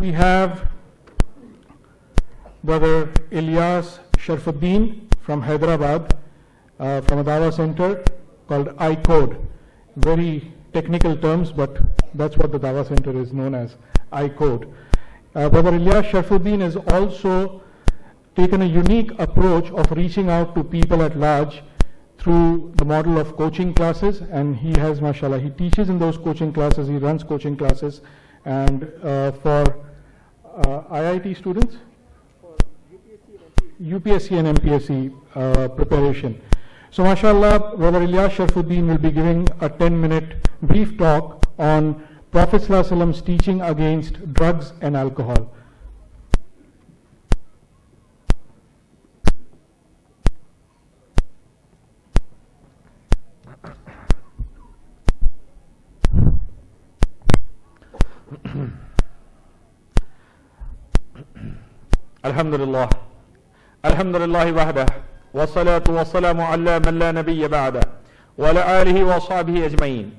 we have Brother Ilyas Sharfuddin from Hyderabad, from a Dawah center called iCode. Very technical terms, but that's what the Dawah center is known as, iCode. Brother Ilyas Sharfuddin has also taken a unique approach of reaching out to people at large through the model of coaching classes, and he has, mashallah, he teaches in those coaching classes, he runs coaching classes, and for IIT students, UPSC and MPSC preparation. So mashallah, Brother Ilyas Sharfuddin will be giving a 10-minute brief talk on Prophet Sallallahu Alaihi Wasallam's teaching against drugs and alcohol. Alhamdulillah, alhamdulillahi wahdah, wassalatu wassalamu ala man la nabiyya ba'da, wa ala alihi wa ashabihi ajma'in.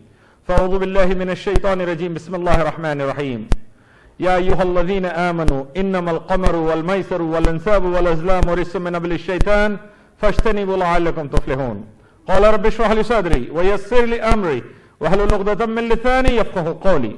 Fa'udhu billahi minash shaitani rajim, bismillahir rahmanir rahim. Ya ayyuhalladhina amanu, innamal qamaru wal maysaru wal ansabu wal azlamu rijsun min amali shaitan, fashtanibu la'allakum tuflihun. Qala rabbi shrah li sadri, wa yassir li amri, wa hlul 'uqdatam min lisani yafqahu qawli.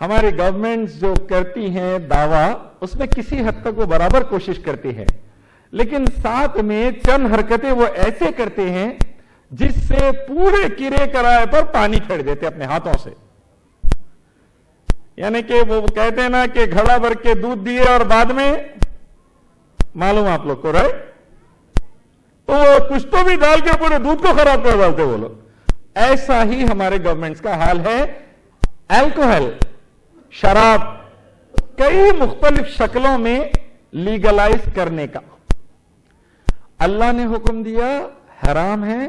ہماری government جو کرتی ہیں دعویٰ، اس میں کسی حد تک وہ برابر کوشش کرتی ہے، لیکن ساتھ میں چند حرکتیں وہ ایسے کرتے ہیں جس سے پورے کرے کرائے پر پانی پھیر دیتے اپنے ہاتھوں سے. یعنی کہ وہ کہتے ہیں نا کہ گھڑا بھر کے دودھ دیے اور بعد میں معلوم آپ لوگ کو، رائٹ؟ تو وہ کچھ تو بھی ڈال کے پورے دودھ کو خراب کر ڈالتے وہ لوگ. ایسا ہی ہمارے گورنمنٹس کا حال ہے. الکوہل، شراب کئی مختلف شکلوں میں لیگلائز کرنے کا اللہ نے حکم دیا، حرام ہے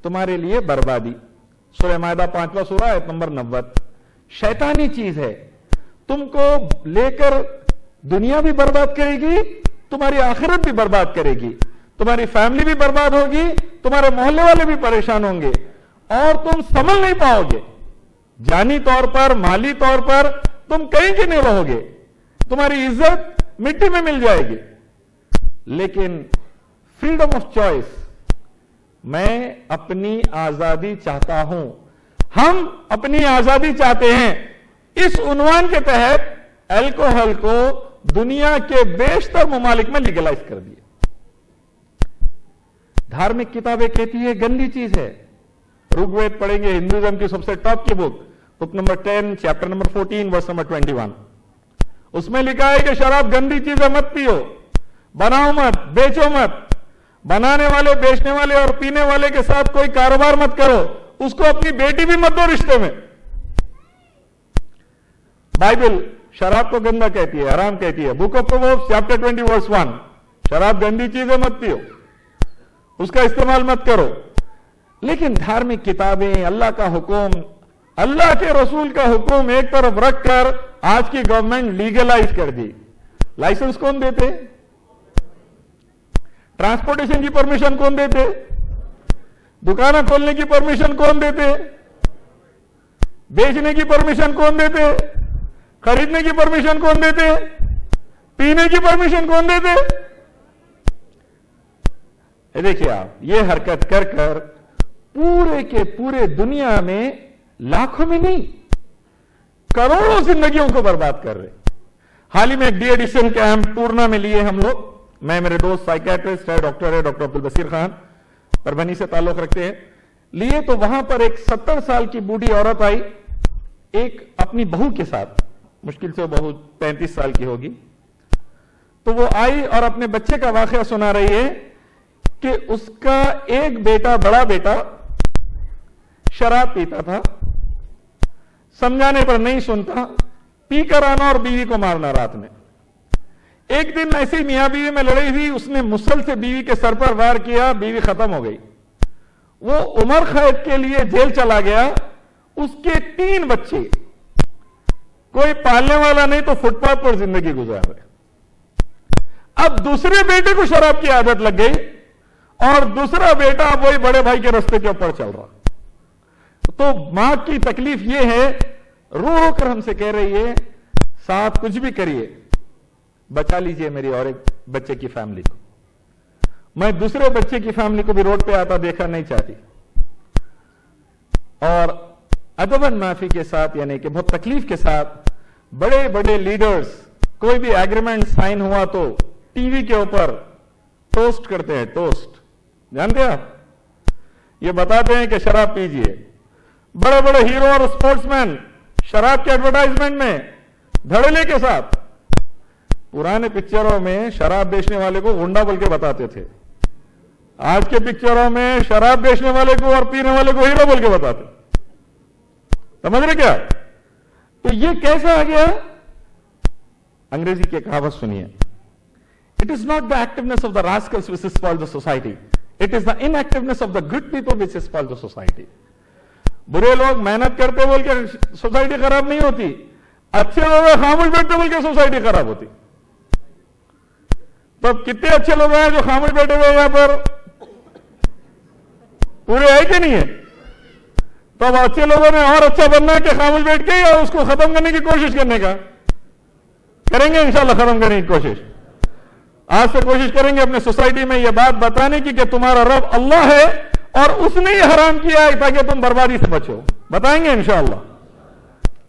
تمہارے لیے بربادی. سورہ مائدہ 5واں سورہ آیت نمبر 90. شیطانی چیز ہے، تم کو لے کر دنیا بھی برباد کرے گی، تمہاری آخرت بھی برباد کرے گی، تمہاری فیملی بھی برباد ہوگی، تمہارے محلے والے بھی پریشان ہوں گے، اور تم سنبھل نہیں پاؤ گے. جانی طور پر، مالی طور پر تم کہیں کے نہیں رہو گے، تمہاری عزت مٹی میں مل جائے گی. لیکن فریڈم آف چوائس، میں اپنی آزادی چاہتا ہوں، ہم اپنی آزادی چاہتے ہیں. اس عنوان کے تحت الکوہل کو دنیا کے بیشتر ممالک میں لیگلائز کر دیا. دھارمک کتابیں کہتی ہے گندی چیز ہے. رگ وید پڑھیں گے، ہندوازم کی سب سے ٹاپ کی book number 10 chapter number 14 verse number 21. اس میں لکھا ہے کہ شراب گندی چیز ہے، مت پیو، بناؤ مت، بیچو مت، بنانے والے، بیچنے والے اور پینے والے کے ساتھ کوئی کاروبار مت کرو، اس کو اپنی بیٹی بھی مت دو رشتے میں. بائبل شراب کو گندا کہتی ہے، حرام کہتی ہے. بک آف پرووربس چیپٹر 20 ورس 1، شراب گندی چیز ہے، مت پیو، اس کا استعمال مت کرو. لیکن دھارمک کتابیں، اللہ کا حکم، اللہ کے رسول کا حکم ایک طرف رکھ کر آج کی گورنمنٹ لیگلائز کر دی. لائسنس کون دیتے؟ ٹرانسپورٹیشن کی پرمیشن کون دیتے؟ دکانیں کھولنے کی پرمیشن کون دیتے؟ بیچنے کی پرمیشن کون دیتے؟ خریدنے کی پرمیشن کون دیتے؟ پینے کی پرمیشن کون دیتے؟ دیکھیے آپ، یہ حرکت کر کر پورے کے پورے دنیا میں لاکھوں میں نہیں، کروڑوں زندگیوں کو برباد کر رہے. حال ہی میں ایک ڈی ایڈیشن کیمپ پورنا میں لیے ہم لوگ. میں، میرے دوست سائیکیٹرسٹ ہے، ڈاکٹر عبد البصیر خان، پربھنی سے تعلق رکھتے ہیں، لیے. تو وہاں پر ایک 70 سال کی بوڑھی عورت آئی، ایک اپنی بہو کے ساتھ، مشکل سے وہ بہو 35 سال کی ہوگی. تو وہ آئی اور اپنے بچے کا واقعہ سنا رہی ہے کہ اس کا ایک بیٹا، بڑا بیٹا، شراب پیتا تھا، سمجھانے پر نہیں سنتا، پی کر آنا اور بیوی کو مارنا رات میں. ایک دن ایسے ہی میاں بیوی میں لڑائی ہوئی، اس نے مسل سے بیوی کے سر پر وار کیا، بیوی ختم ہو گئی. وہ عمر قید کے لیے جیل چلا گیا. اس کے 3 بچے، کوئی پالنے والا نہیں تو فٹ پاتھ پر زندگی گزار رہے. اب دوسرے بیٹے کو شراب کی عادت لگ گئی اور دوسرا بیٹا اب وہی بڑے بھائی کے رستے کے اوپر چل رہا. تو ماں کی تکلیف یہ ہے، رو رو کر ہم سے کہہ رہی ہے صاحب کچھ بھی کریے، بچا لیجئے میری اور ایک بچے کی فیملی کو. میں دوسرے بچے کی فیملی کو بھی روڈ پہ آتا دیکھا نہیں چاہتی. اور ادباً معافی کے ساتھ، یعنی کہ بہت تکلیف کے ساتھ، بڑے بڑے لیڈرز کوئی بھی ایگریمنٹ سائن ہوا تو ٹی وی کے اوپر ٹوسٹ کرتے ہیں. ٹوسٹ جانتے ہیں آپ؟ یہ بتاتے ہیں کہ شراب پیجئے. بڑے بڑے ہیرو اور اسپورٹس مین شراب کے ایڈورٹائزمنٹ میں دھڑلے کے ساتھ. پرانے پکچروں میں شراب بیچنے والے کو گنڈا بول کے بتاتے تھے، آج کے پکچروں میں شراب بیچنے والے کو اور پینے والے کو ہیرو بول کے بتاتے. سمجھ رہے کیا؟ تو یہ کیسا آ گیا؟ انگریزی کی کہاوت سنیے، It is not the activeness of the rascals which spoils the society. It is the inactiveness of the good people which spoils the society. برے لوگ محنت کرتے بول کے سوسائٹی خراب نہیں ہوتی، اچھے لوگ خاموش بیٹھتے بول کے سوسائٹی خراب ہوتی. تو اب کتنے اچھے لوگ ہیں جو خاموش بیٹھے ہوئے یہاں پر؟ پورے ہے کہ نہیں ہے؟ تو اب اچھے لوگوں نے اور اچھا بننا ہے کہ خاموش بیٹھ کے یا اس کو ختم کرنے کی کوشش کرنے کا؟ کریں گے انشاءاللہ ختم کرنے کی کوشش. آج سے کوشش کریں گے اپنے سوسائٹی میں یہ بات بتانے کی کہ تمہارا رب اللہ ہے اور اس نے یہ حرام کیا ہے تاکہ تم بربادی سے بچو. بتائیں گے انشاءاللہ.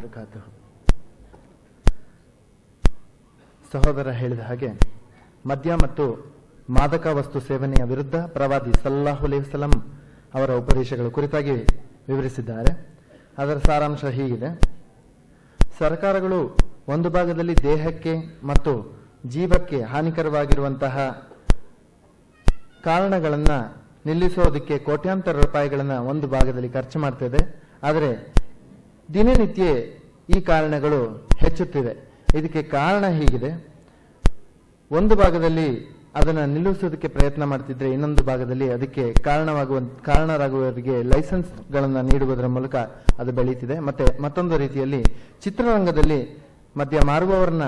ಬರಕಾತುಹು. ಸಹೋದರ ಹೇಳಿದ ಹಾಗೆ ಮದ್ಯ ಮತ್ತು ಮಾದಕ ವಸ್ತು ಸೇವನೆಯ ವಿರುದ್ಧ ಪ್ರವಾದಿ ಸಲ್ಲಲ್ಲಾಹು ಅಲೈಹಿ ವಸಲ್ಲಂ ಅವರ ಉಪದೇಶಗಳ ಕುರಿತಾಗಿ ವಿವರಿಸಿದ್ದಾರೆ. ಅದರ ಸಾರಾಂಶ ಹೀಗಿದೆ: ಸರ್ಕಾರಗಳು ಒಂದು ಭಾಗದಲ್ಲಿ ದೇಹಕ್ಕೆ ಮತ್ತು ಜೀವಕ್ಕೆ ಹಾನಿಕರವಾಗಿರುವಂತಹ ಕಾರಣಗಳನ್ನು ನಿಲ್ಲಿಸೋದಕ್ಕೆ ಕೋಟ್ಯಾಂತರ ರೂಪಾಯಿಗಳನ್ನು ಒಂದು ಭಾಗದಲ್ಲಿ ಖರ್ಚು ಮಾಡ್ತಿದೆ. ಆದರೆ ದಿನನಿತ್ಯ ಈ ಕಾರಣಗಳು ಹೆಚ್ಚುತ್ತಿವೆ. ಇದಕ್ಕೆ ಕಾರಣ ಹೀಗಿದೆ: ಒಂದು ಭಾಗದಲ್ಲಿ ಅದನ್ನು ನಿಲ್ಲಿಸೋದಕ್ಕೆ ಪ್ರಯತ್ನ ಮಾಡ್ತಿದ್ರೆ, ಇನ್ನೊಂದು ಭಾಗದಲ್ಲಿ ಅದಕ್ಕೆ ಕಾರಣರಾಗುವವರಿಗೆ ಲೈಸೆನ್ಸ್ಗಳನ್ನು ನೀಡುವುದರ ಮೂಲಕ ಅದು ಬೆಳೀತಿದೆ. ಮತ್ತೆ ಮತ್ತೊಂದು ರೀತಿಯಲ್ಲಿ ಚಿತ್ರರಂಗದಲ್ಲಿ ಮದ್ಯ ಮಾರುವವರನ್ನ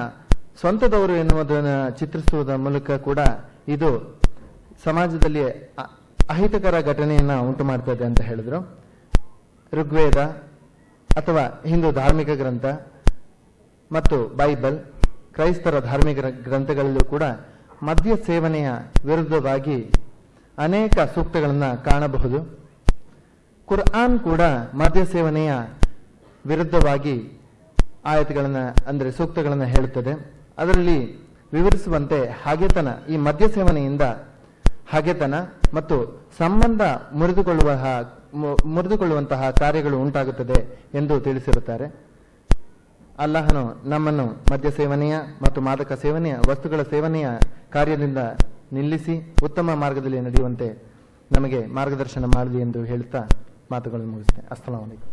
ಸ್ವಂತದವರು ಎನ್ನುವುದನ್ನು ಚಿತ್ರಿಸುವುದರ ಮೂಲಕ ಕೂಡ ಇದು ಸಮಾಜದಲ್ಲಿ ಅಹಿತಕರ ಘಟನೆಯನ್ನು ಉಂಟು ಮಾಡ್ತದೆ ಅಂತ ಹೇಳಿದ್ರು. ಋಗ್ವೇದ ಅಥವಾ ಹಿಂದೂ ಧಾರ್ಮಿಕ ಗ್ರಂಥ ಮತ್ತು ಬೈಬಲ್, ಕ್ರೈಸ್ತರ ಧಾರ್ಮಿಕ ಗ್ರಂಥಗಳಲ್ಲೂ ಕೂಡ ಮದ್ಯ ಸೇವನೆಯ ವಿರುದ್ಧವಾಗಿ ಅನೇಕ ಸೂಕ್ತಗಳನ್ನು ಕಾಣಬಹುದು. ಕುರ್ಆನ್ ಕೂಡ ಮದ್ಯ ಸೇವನೆಯ ವಿರುದ್ಧವಾಗಿ ಆಯತುಗಳನ್ನು ಅಂದರೆ ಸೂಕ್ತಗಳನ್ನು ಹೇಳುತ್ತದೆ. ಅದರಲ್ಲಿ ವಿವರಿಸುವಂತೆ ಹಾಗೆತನ, ಈ ಮದ್ಯ ಸೇವನೆಯಿಂದ ಹಾಗೆತನ ಮತ್ತು ಸಂಬಂಧ ಮುರಿದುಕೊಳ್ಳುವಂತಹ ಕಾರ್ಯಗಳು ಉಂಟಾಗುತ್ತದೆ ಎಂದು ತಿಳಿಸಿರುತ್ತಾರೆ. ಅಲ್ಲಾಹನು ನಮ್ಮನ್ನು ಮದ್ಯ ಸೇವನೆಯ ಮತ್ತು ಮಾದಕ ಸೇವನೆಯ ವಸ್ತುಗಳ ಸೇವನೆಯ ಕಾರ್ಯದಿಂದ ನಿಲ್ಲಿಸಿ ಉತ್ತಮ ಮಾರ್ಗದಲ್ಲಿ ನಡೆಯುವಂತೆ ನಮಗೆ ಮಾರ್ಗದರ್ಶನ ಮಾಡಲಿ ಎಂದು ಹೇಳುತ್ತಾ ಮಾತುಗಳನ್ನು ಮುಗಿಸ್ತೇನೆ. ಅಸ್ಸಲಾಮು ಅಲೈಕುಂ.